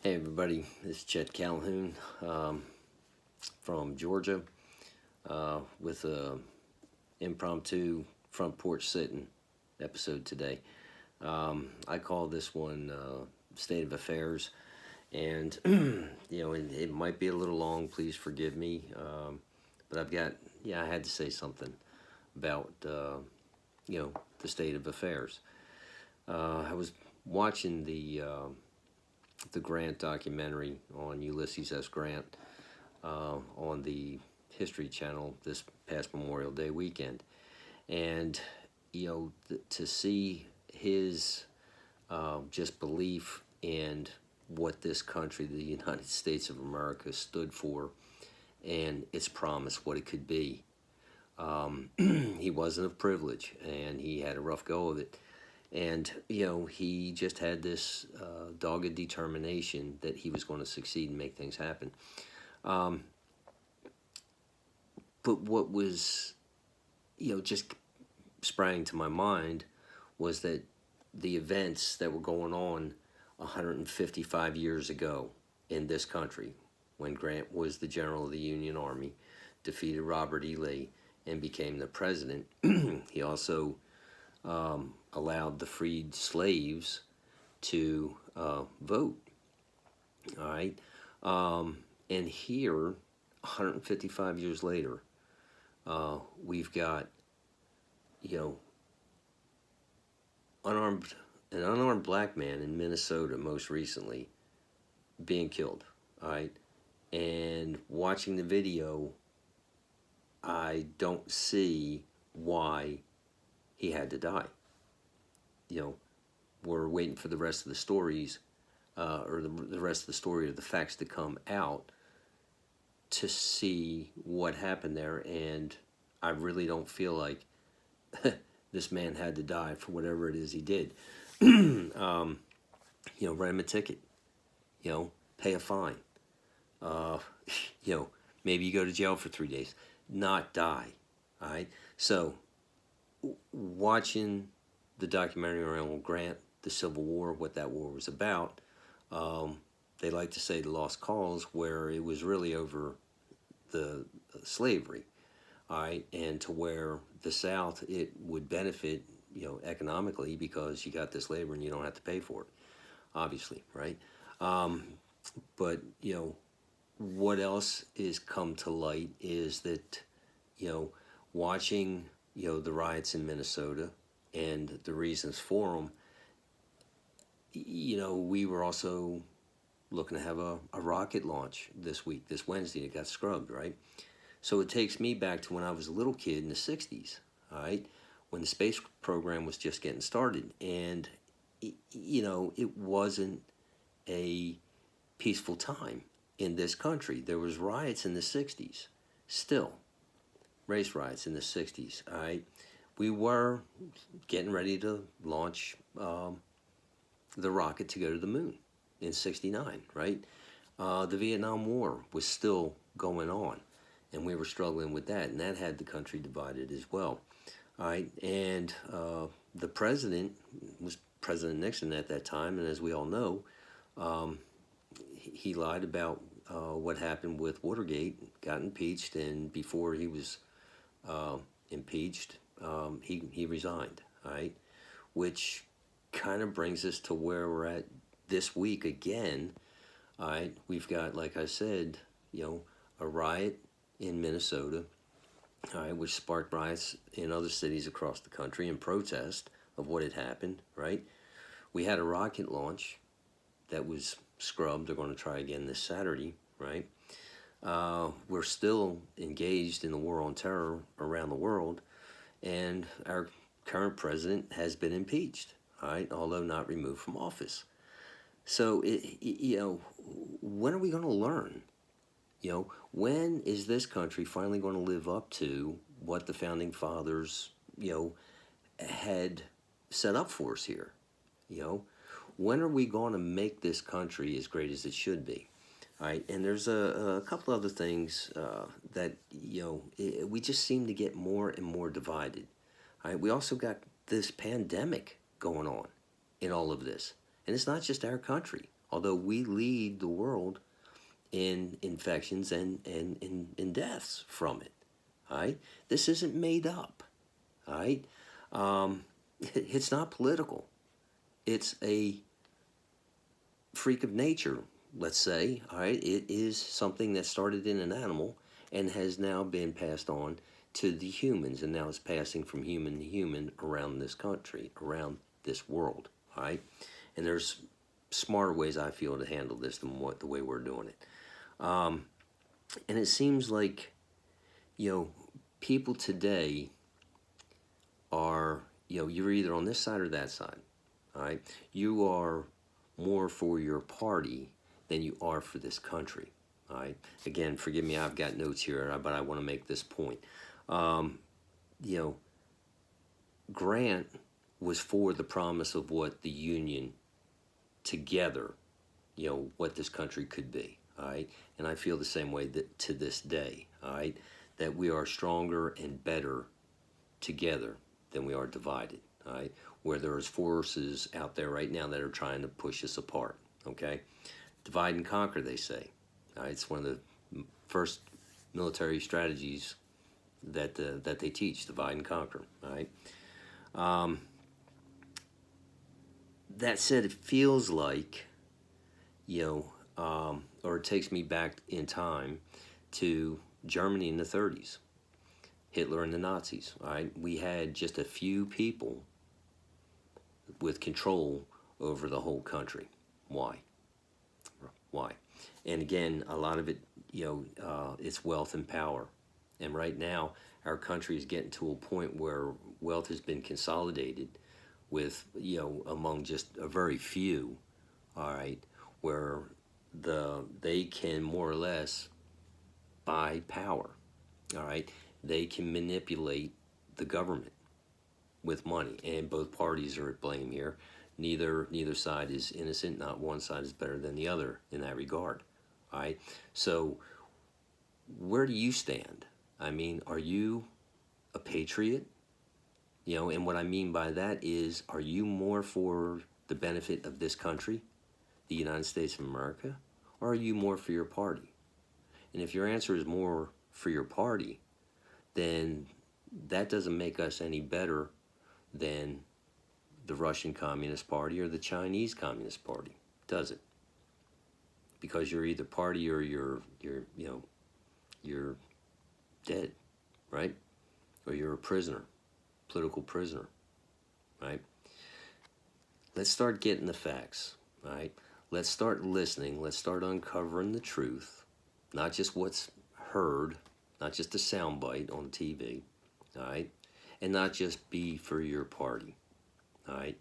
Hey everybody, this is Chet Calhoun from Georgia with a impromptu front porch sitting episode today. I call this one State of Affairs, and it might be a little long. Please forgive me, but I had to say something about the state of affairs. I was watching the Grant documentary on Ulysses S Grant on the History Channel this past Memorial Day weekend, and to see his just belief in what this country, the United States of America, stood for, and its promise, what it could be. He wasn't of privilege, and he had a rough go of it. And, he just had this dogged determination that he was going to succeed and make things happen. Um, but what was, just sprang to my mind was that the events that were going on 155 years ago in this country, when Grant was the general of the Union Army, defeated Robert E. Lee, and became the president, he also allowed the freed slaves to vote. All right. And here, 155 years later, we've got, you know, an unarmed black man in Minnesota most recently being killed. All right. And watching the video, I don't see why he had to die. We're waiting for the rest of the stories, or the rest of the story or the facts to come out to see what happened there. And I really don't feel like this man had to die for whatever it is he did. Write him a ticket, pay a fine. Uh, Maybe you go to jail for 3 days, not die. All right. So, watching the documentary around Grant, the Civil War, what that war was about, they like to say the lost cause, where it was really over the slavery, all right, and to where the South, it would benefit, economically, because you got this labor and you don't have to pay for it, obviously, right? But what else is come to light is that, watching, the riots in Minnesota and the reasons for them, we were also looking to have a rocket launch this week, this Wednesday. It got scrubbed, right? So it takes me back to when I was a little kid in the 60s, all right, when the space program was just getting started. And, it wasn't a peaceful time in this country. There was riots in the 60s, still, race riots in the 60s, all right? We were getting ready to launch the rocket to go to the moon in 69, right? The Vietnam War was still going on, and we were struggling with that, and that had the country divided as well. All right, and the president was President Nixon at that time, and as we all know, he lied about what happened with Watergate, got impeached, and before he was impeached, he resigned, all right, which kind of brings us to where we're at this week again. All right, we've got, like I said, a riot in Minnesota, all right, which sparked riots in other cities across the country in protest of what had happened, right? We had a rocket launch that was scrubbed. They're going to try again this Saturday, right? We're still engaged in the war on terror around the world, and our current president has been impeached, all right, although not removed from office. So, when are we going to learn? When is this country finally going to live up to what the founding fathers, had set up for us here? When are we going to make this country as great as it should be? All right, and there's a couple other things that, we just seem to get more and more divided. All right, we also got this pandemic going on in all of this. And it's not just our country. although we lead the world in infections and in deaths from it. All right, this isn't made up. All right, it's not political. It's a freak of nature, let's say. All right, it is something that started in an animal and has now been passed on to the humans, and now it's passing from human to human around this country, around this world. All right, and there's smarter ways, I feel, to handle this than the way we're doing it. And it seems like, people today are, you're either on this side or that side. All right, you are more for your party than you are for this country. All right, again, forgive me, I've got notes here, but I want to make this point. You know, Grant was for the promise of what the Union together, what this country could be. All right, and I feel the same way to this day. All right, that we are stronger and better together than we are divided. All right, where there's forces out there right now that are trying to push us apart. Okay, divide and conquer, they say. All right, it's one of the first military strategies that they teach: divide and conquer. All right. That said, it feels like, or it takes me back in time to Germany in the 30s, Hitler and the Nazis. All right, we had just a few people with control over the whole country. Why? Why? And again, a lot of it, it's wealth and power. And right now, our country is getting to a point where wealth has been consolidated with, among just a very few, all right, where they can more or less buy power, all right? They can manipulate the government with money, and both parties are at blame here. Neither side is innocent. Not one side is better than the other in that regard, all right? So where do you stand? I mean, are you a patriot? And what I mean by that is, are you more for the benefit of this country, the United States of America, or are you more for your party? And if your answer is more for your party, then that doesn't make us any better than the Russian Communist Party or the Chinese Communist Party, does it? Because you're either party or you're dead, right? Or you're a prisoner, political prisoner, right? Let's start getting the facts, right? Let's start listening. Let's start uncovering the truth, not just what's heard, not just a soundbite on TV, all right? And not just be for your party, all right?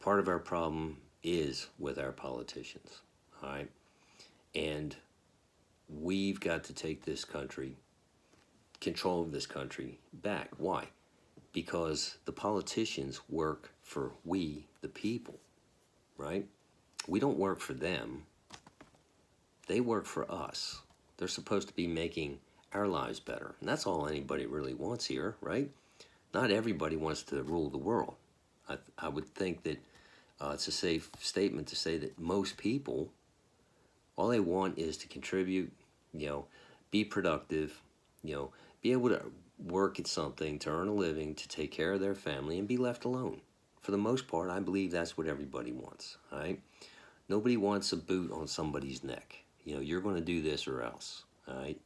Part of our problem is with our politicians, all right? And we've got to take this country, control of this country back. Why? Because the politicians work for we, the people, right? We don't work for them. They work for us. They're supposed to be making our lives better. And that's all anybody really wants here, right? Not everybody wants to rule the world. I would think that it's a safe statement to say that most people, all they want is to contribute, be productive, be able to work at something, to earn a living, to take care of their family, and be left alone. For the most part, I believe that's what everybody wants, all right? Nobody wants a boot on somebody's neck. You're going to do this or else, all right?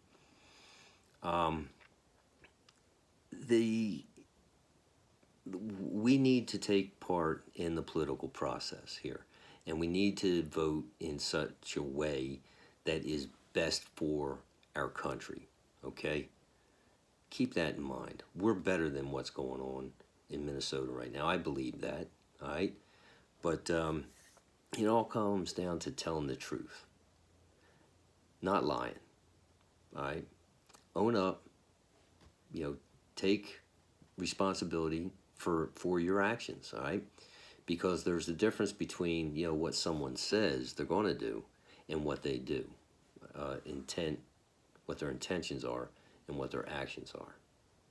We need to take part in the political process here, and we need to vote in such a way that is best for our country, okay? Keep that in mind. We're better than what's going on in Minnesota right now. I believe that, all right? But it all comes down to telling the truth, not lying, all right? Own up, take responsibility for your actions, all right? Because there's a difference between, what someone says they're going to do and what they do. What their intentions are and what their actions are,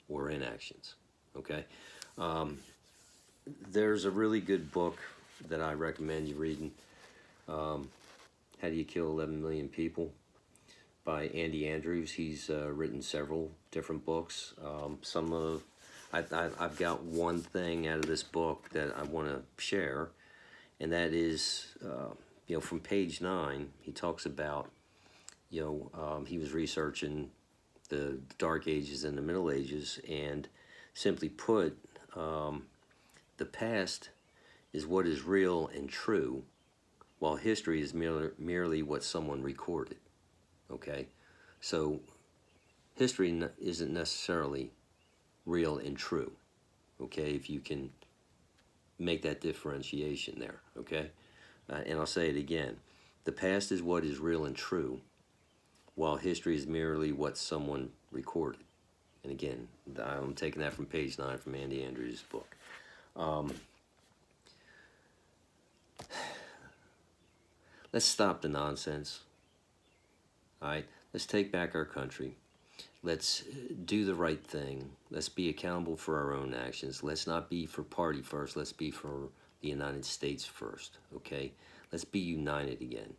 or inactions, okay? There's a really good book that I recommend you reading. How Do You Kill 11 Million People by Andy Andrews. He's written several different books. I've got one thing out of this book that I want to share, and that is, from page 9, he talks about, he was researching the Dark Ages and the Middle Ages, and simply put, the past is what is real and true, while history is merely what someone recorded. Okay? So, history isn't necessarily real and true. Okay? If you can make that differentiation there. Okay? And I'll say it again. The past is what is real and true, while history is merely what someone recorded. And again, I'm taking that from page 9 from Andy Andrews' book. Let's stop the nonsense. All right? Let's take back our country. Let's do the right thing. Let's be accountable for our own actions. Let's not be for party first. Let's be for the United States first. Okay? Let's be united again.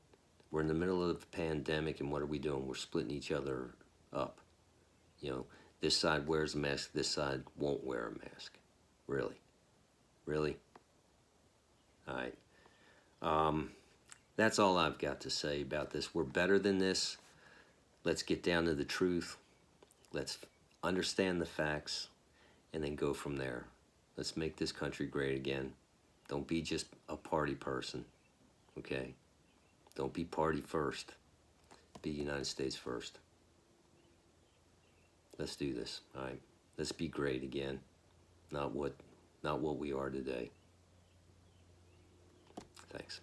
We're in the middle of a pandemic, and what are we doing? We're splitting each other up. This side wears a mask, this side won't wear a mask. Really? Really? All right. That's all I've got to say about this. We're better than this. Let's get down to the truth. Let's understand the facts, and then go from there. Let's make this country great again. Don't be just a party person, okay? Don't be party first. Be United States first. Let's do this, all right? Let's be great again, not what we are today. Thanks.